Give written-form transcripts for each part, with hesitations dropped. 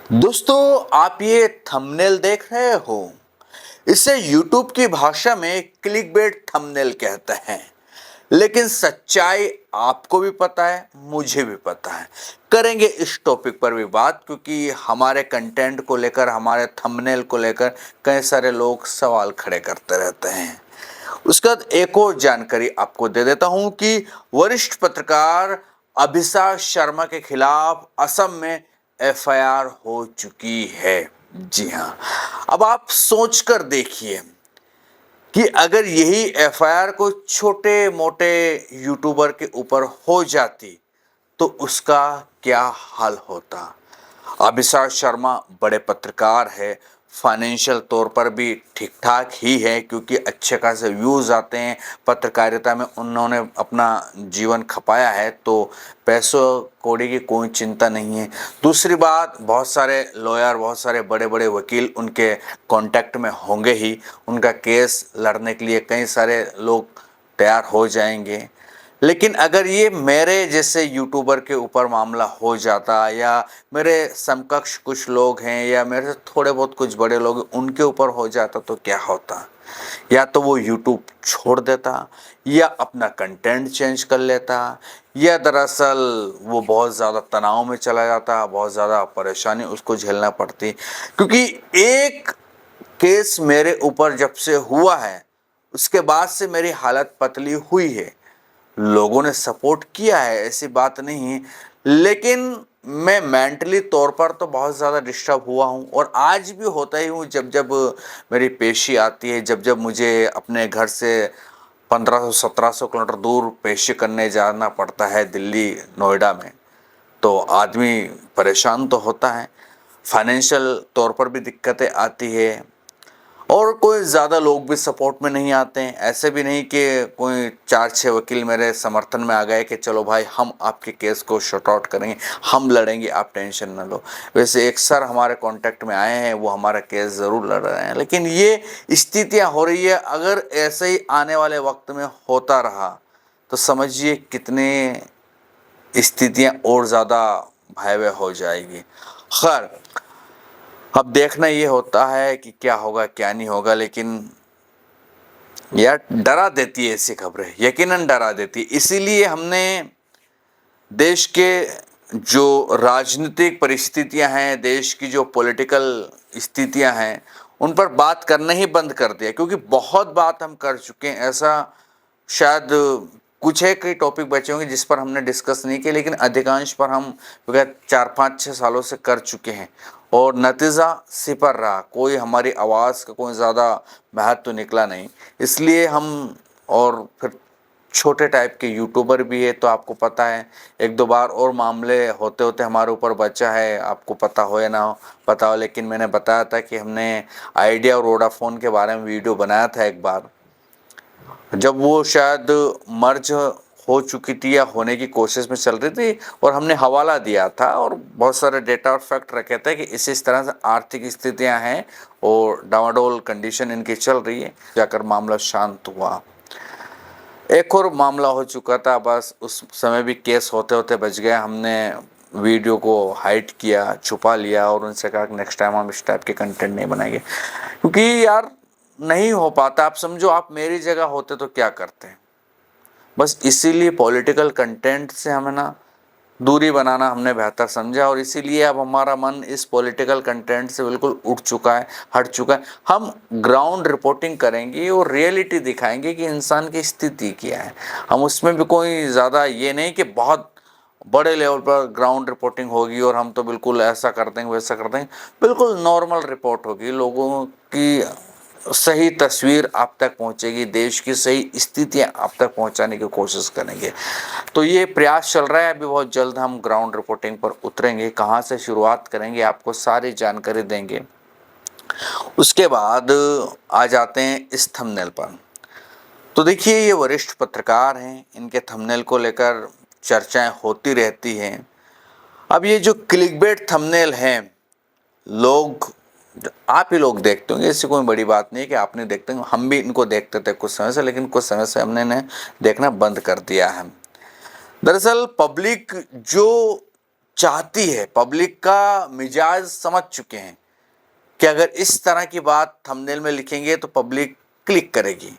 दोस्तों, आप ये थंबनेल देख रहे हो। इसे यूट्यूब की भाषा में क्लिकबेट थंबनेल कहते हैं। लेकिन सच्चाई आपको भी पता है, मुझे भी पता है। करेंगे इस टॉपिक पर भी बात, क्योंकि हमारे कंटेंट को लेकर, हमारे थंबनेल को लेकर कई सारे लोग सवाल खड़े करते रहते हैं। उसके बाद एक और जानकारी आपको दे देता हूं कि वरिष्ठ पत्रकार अभिषेक शर्मा के खिलाफ असम में एफआईआर हो चुकी है। जी हां, अब आप सोचकर देखिए कि अगर यही एफआईआर को छोटे मोटे यूट्यूबर के ऊपर हो जाती तो उसका क्या हाल होता। अभिषेक शर्मा बड़े पत्रकार है, फाइनेंशियल तौर पर भी ठीक ठाक ही है, क्योंकि अच्छे खासे व्यूज़ आते हैं। पत्रकारिता में उन्होंने अपना जीवन खपाया है, तो पैसों कौड़ी की कोई चिंता नहीं है। दूसरी बात, बहुत सारे लॉयर, बहुत सारे बड़े बड़े वकील उनके कांटेक्ट में होंगे ही। उनका केस लड़ने के लिए कई सारे लोग तैयार हो जाएंगे। लेकिन अगर ये मेरे जैसे यूट्यूबर के ऊपर मामला हो जाता, या मेरे समकक्ष कुछ लोग हैं, या मेरे से थोड़े बहुत कुछ बड़े लोग हैं, उनके ऊपर हो जाता तो क्या होता। या तो वो यूट्यूब छोड़ देता, या अपना कंटेंट चेंज कर लेता, या दरअसल वो बहुत ज़्यादा तनाव में चला जाता, बहुत ज़्यादा परेशानी उसको झेलना पड़ती। क्योंकि एक केस मेरे ऊपर जब से हुआ है, उसके बाद से मेरी हालत पतली हुई है। लोगों ने सपोर्ट किया है, ऐसी बात नहीं है, लेकिन मैं मेंटली तौर पर तो बहुत ज़्यादा डिस्टर्ब हुआ हूँ, और आज भी होता ही हूँ। जब जब मेरी पेशी आती है, जब जब मुझे अपने घर से 1500-1700 किलोमीटर दूर पेशी करने जाना पड़ता है दिल्ली नोएडा में, तो आदमी परेशान तो होता है। फाइनेंशियल तौर पर भी दिक्कतें आती है, और कोई ज़्यादा लोग भी सपोर्ट में नहीं आते हैं। ऐसे भी नहीं कि कोई 4-6 वकील मेरे समर्थन में आ गए कि चलो भाई हम आपके केस को शॉर्ट आउट करेंगे, हम लड़ेंगे, आप टेंशन ना लो। वैसे एक सर हमारे कांटेक्ट में आए हैं, वो हमारा केस ज़रूर लड़ रहे हैं। लेकिन ये स्थितियां हो रही है, अगर ऐसे ही आने वाले वक्त में होता रहा तो समझिए कितने स्थितियां और ज़्यादा भयावह हो जाएगी। खैर, अब देखना ये होता है कि क्या होगा क्या नहीं होगा। लेकिन यार, डरा देती है ऐसी खबरें, यकीनन डरा देती है। इसीलिए हमने देश के जो राजनीतिक परिस्थितियां हैं, देश की जो पॉलिटिकल स्थितियां हैं, उन पर बात करना ही बंद कर दिया। क्योंकि बहुत बात हम कर चुके हैं। ऐसा शायद कुछ है कई टॉपिक बचे होंगे जिस पर हमने डिस्कस नहीं किया, लेकिन अधिकांश पर हम विगत 4-5-6 सालों से कर चुके हैं, और नतीजा सिपर रहा। कोई हमारी आवाज़ का कोई ज़्यादा महत्व तो निकला नहीं। इसलिए हम, और फिर छोटे टाइप के यूट्यूबर भी है, तो आपको पता है एक दो बार और मामले होते होते हमारे ऊपर बचा है, आपको पता हो या ना हो पता हो। लेकिन मैंने बताया था कि हमने आइडिया और वोडाफोन के बारे में वीडियो बनाया था एक बार, जब वो शायद मर्ज हो चुकी थी या होने की कोशिश में चल रही थी, और हमने हवाला दिया था और बहुत सारे डेटा और फैक्ट रखे थे कि इस तरह से आर्थिक स्थितियां हैं और डामाडोल कंडीशन इनकी चल रही है। जाकर मामला शांत हुआ। एक और मामला हो चुका था, बस उस समय भी केस होते होते बच गया। हमने वीडियो को हाइड किया, छुपा लिया, और उनसे कहा कि नेक्स्ट टाइम हम इस टाइप के कंटेंट नहीं बनाएंगे। क्योंकि यार, नहीं हो पाता। आप समझो, आप मेरी जगह होते तो क्या करते हैं। बस इसीलिए पॉलिटिकल कंटेंट से हमें ना दूरी बनाना हमने बेहतर समझा, और इसीलिए अब हमारा मन इस पॉलिटिकल कंटेंट से बिल्कुल उठ चुका है, हट चुका है। हम ग्राउंड रिपोर्टिंग करेंगे और रियलिटी दिखाएंगे कि इंसान की स्थिति क्या है। हम उसमें भी कोई ज़्यादा ये नहीं कि बहुत बड़े लेवल पर ग्राउंड रिपोर्टिंग होगी और हम तो बिल्कुल ऐसा कर देंगे वैसा कर देंगे। बिल्कुल नॉर्मल रिपोर्ट होगी, लोगों की सही तस्वीर आप तक पहुंचेगी, देश की सही स्थितियां आप तक पहुंचाने की कोशिश करेंगे। तो ये प्रयास चल रहा है। अभी बहुत जल्द हम ग्राउंड रिपोर्टिंग पर उतरेंगे। कहाँ से शुरुआत करेंगे, आपको सारी जानकारी देंगे। उसके बाद आ जाते हैं इस थंबनेल पर। तो देखिए, ये वरिष्ठ पत्रकार हैं, इनके थंबनेल को लेकर चर्चाएं होती रहती हैं। अब ये जो क्लिकबेट थंबनेल हैं, लोग, आप ही लोग देखते होंगे, इससे कोई बड़ी बात नहीं है कि आप नहीं देखते होंगे। हम भी इनको देखते थे कुछ समय से, लेकिन कुछ समय से हमने इन्हें देखना बंद कर दिया है। दरअसल पब्लिक जो चाहती है, पब्लिक का मिजाज समझ चुके हैं कि अगर इस तरह की बात थंबनेल में लिखेंगे तो पब्लिक क्लिक करेगी,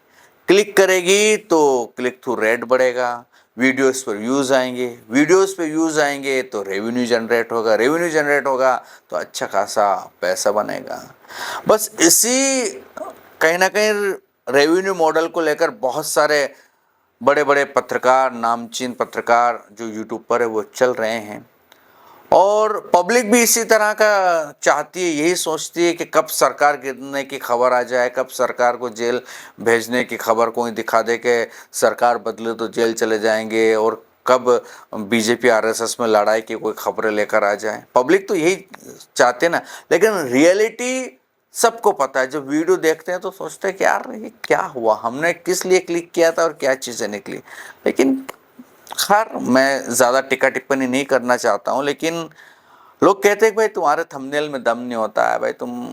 क्लिक करेगी तो क्लिक थ्रू रेट बढ़ेगा, वीडियोस पर व्यूज आएंगे, वीडियोस पे व्यूज आएंगे तो रेवेन्यू जनरेट होगा, रेवेन्यू जनरेट होगा तो अच्छा खासा पैसा बनेगा। बस इसी कहीं ना कहीं रेवेन्यू मॉडल को लेकर बहुत सारे बड़े बड़े पत्रकार, नामचीन पत्रकार जो यूट्यूब पर है वो चल रहे हैं, और पब्लिक भी इसी तरह का चाहती है, यही सोचती है कि कब सरकार गिरने की खबर आ जाए, कब सरकार को जेल भेजने की खबर कोई दिखा दे कि सरकार बदले तो जेल चले जाएंगे, और कब बीजेपी आरएसएस में लड़ाई की कोई खबरें लेकर आ जाए। पब्लिक तो यही चाहते हैं ना, लेकिन रियलिटी सबको पता है। जब वीडियो देखते हैं तो सोचते हैं कि यार ये क्या हुआ, हमने किस लिए क्लिक किया था और क्या चीज़ें निकली। लेकिन खैर मैं ज़्यादा टीका टिप्पणी नहीं करना चाहता हूँ, लेकिन लोग कहते हैं कि भाई तुम्हारे थंबनेल में दम नहीं होता है, भाई तुम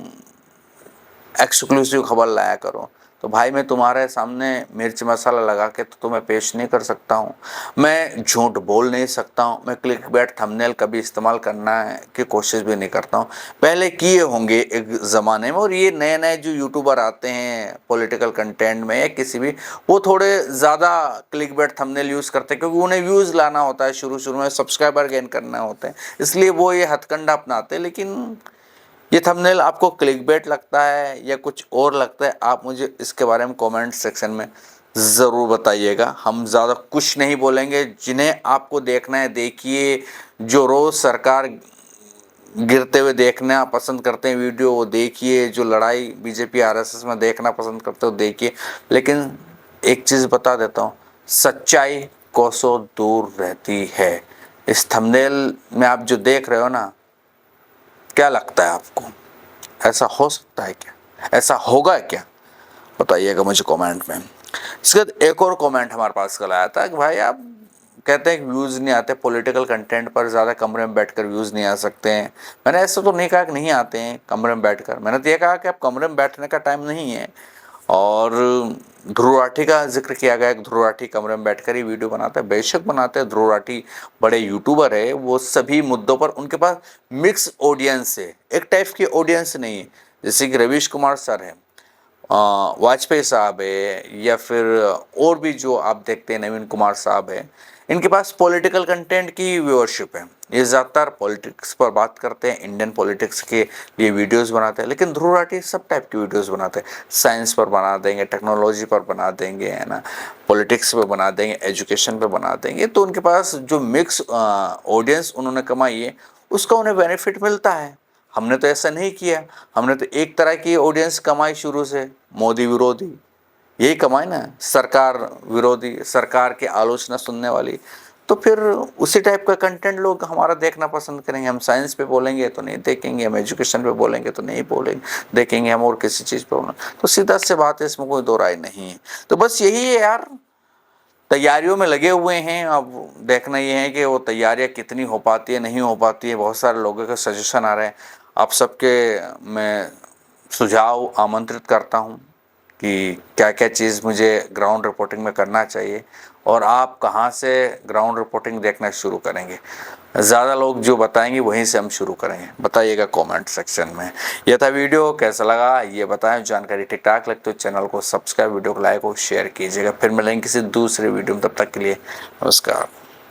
एक्सक्लूसिव खबर लाया करो। तो भाई मैं तुम्हारे सामने मिर्च मसाला लगा के तो तुम्हें पेश नहीं कर सकता हूँ, मैं झूठ बोल नहीं सकता हूँ, मैं क्लिकबेट थंबनेल कभी इस्तेमाल करना की कोशिश भी नहीं करता हूँ। पहले किए होंगे एक ज़माने में, और ये नए नए जो यूट्यूबर आते हैं पॉलिटिकल कंटेंट में या किसी भी, वो थोड़े ज़्यादा क्लिकबेट थंबनेल यूज़ करते हैं, क्योंकि उन्हें व्यूज़ लाना होता है, शुरू शुरू में सब्सक्राइबर गेन करना होते हैं, इसलिए वो ये हथकंडा अपनाते हैं। लेकिन ये थंबनेल आपको क्लिकबेट लगता है या कुछ और लगता है, आप मुझे इसके बारे में कमेंट सेक्शन में ज़रूर बताइएगा। हम ज़्यादा कुछ नहीं बोलेंगे, जिन्हें आपको देखना है देखिए, जो रोज़ सरकार गिरते हुए देखना पसंद करते हैं वीडियो वो देखिए, जो लड़ाई बीजेपी आरएसएस में देखना पसंद करते हो देखिए। लेकिन एक चीज़ बता देता हूँ, सच्चाई कोसों दूर रहती है। इस थंबनेल में आप जो देख रहे हो ना, क्या लगता है आपको, ऐसा हो सकता है क्या, ऐसा होगा क्या, बताइएगा मुझे कमेंट में। इसके बाद एक और कमेंट हमारे पास कल आया था कि भाई आप कहते हैं कि व्यूज़ नहीं आते पॉलिटिकल कंटेंट पर, ध्यादा कमरे में बैठकर व्यूज़ नहीं आ सकते हैं। मैंने ऐसा तो नहीं कहा कि नहीं आते हैं कमरे में बैठकर, मैंने तो ये कहा कि अब कमरे में बैठने का टाइम नहीं है। और ध्रुव राठी का जिक्र किया गया कि ध्रुव राठी कमरे में बैठकर ही वीडियो बनाते हैं, बेशक बनाते हैं। ध्रुव राठी बड़े यूट्यूबर है, वो सभी मुद्दों पर उनके पास मिक्स ऑडियंस है, एक टाइप की ऑडियंस नहीं है। जैसे कि रवीश कुमार सर है, वाजपेयी साहब है, या फिर और भी जो आप देखते हैं नवीन कुमार साहब है, इनके पास पॉलिटिकल कंटेंट की व्यूअरशिप है। ये ज़्यादातर पॉलिटिक्स पर बात करते हैं, इंडियन पॉलिटिक्स के लिए वीडियोस बनाते हैं। लेकिन ध्रुव राठी सब टाइप की वीडियोस बनाते हैं, साइंस पर बना देंगे, टेक्नोलॉजी पर बना देंगे, है ना, पॉलिटिक्स पर बना देंगे, एजुकेशन पर बना देंगे। तो उनके पास जो मिक्स ऑडियंस उन्होंने कमाई है, उसका उन्हें बेनिफिट मिलता है। हमने तो ऐसा नहीं किया, हमने तो एक तरह की ऑडियंस कमाई शुरू से, मोदी विरोधी, यही कमाई ना, सरकार विरोधी, सरकार की आलोचना सुनने वाली। तो फिर उसी टाइप का कंटेंट लोग हमारा देखना पसंद करेंगे। हम साइंस पे बोलेंगे तो नहीं देखेंगे, हम एजुकेशन पे बोलेंगे तो नहीं बोलेंगे देखेंगे, हम और किसी चीज़ पे बोलेंगे। तो सीधा से बात है, इसमें कोई दो राय नहीं है। तो बस यही है यार, तैयारियों में लगे हुए हैं। अब देखना ये है कि वो तैयारियां कितनी हो पाती है, नहीं हो पाती है। बहुत सारे लोगों के सजेशन आ रहे हैं, आप सबके मैं सुझाव आमंत्रित करता हूं कि क्या क्या चीज़ मुझे ग्राउंड रिपोर्टिंग में करना चाहिए, और आप कहां से ग्राउंड रिपोर्टिंग देखना शुरू करेंगे। ज़्यादा लोग जो बताएंगे वहीं से हम शुरू करेंगे, बताइएगा कमेंट सेक्शन में। यह था वीडियो, कैसा लगा ये बताएं। जानकारी ठीक ठाक लगती तो चैनल को सब्सक्राइब, वीडियो को लाइक और शेयर कीजिएगा। फिर मिलेंगे किसी दूसरे वीडियो में, तब तक के लिए नमस्कार।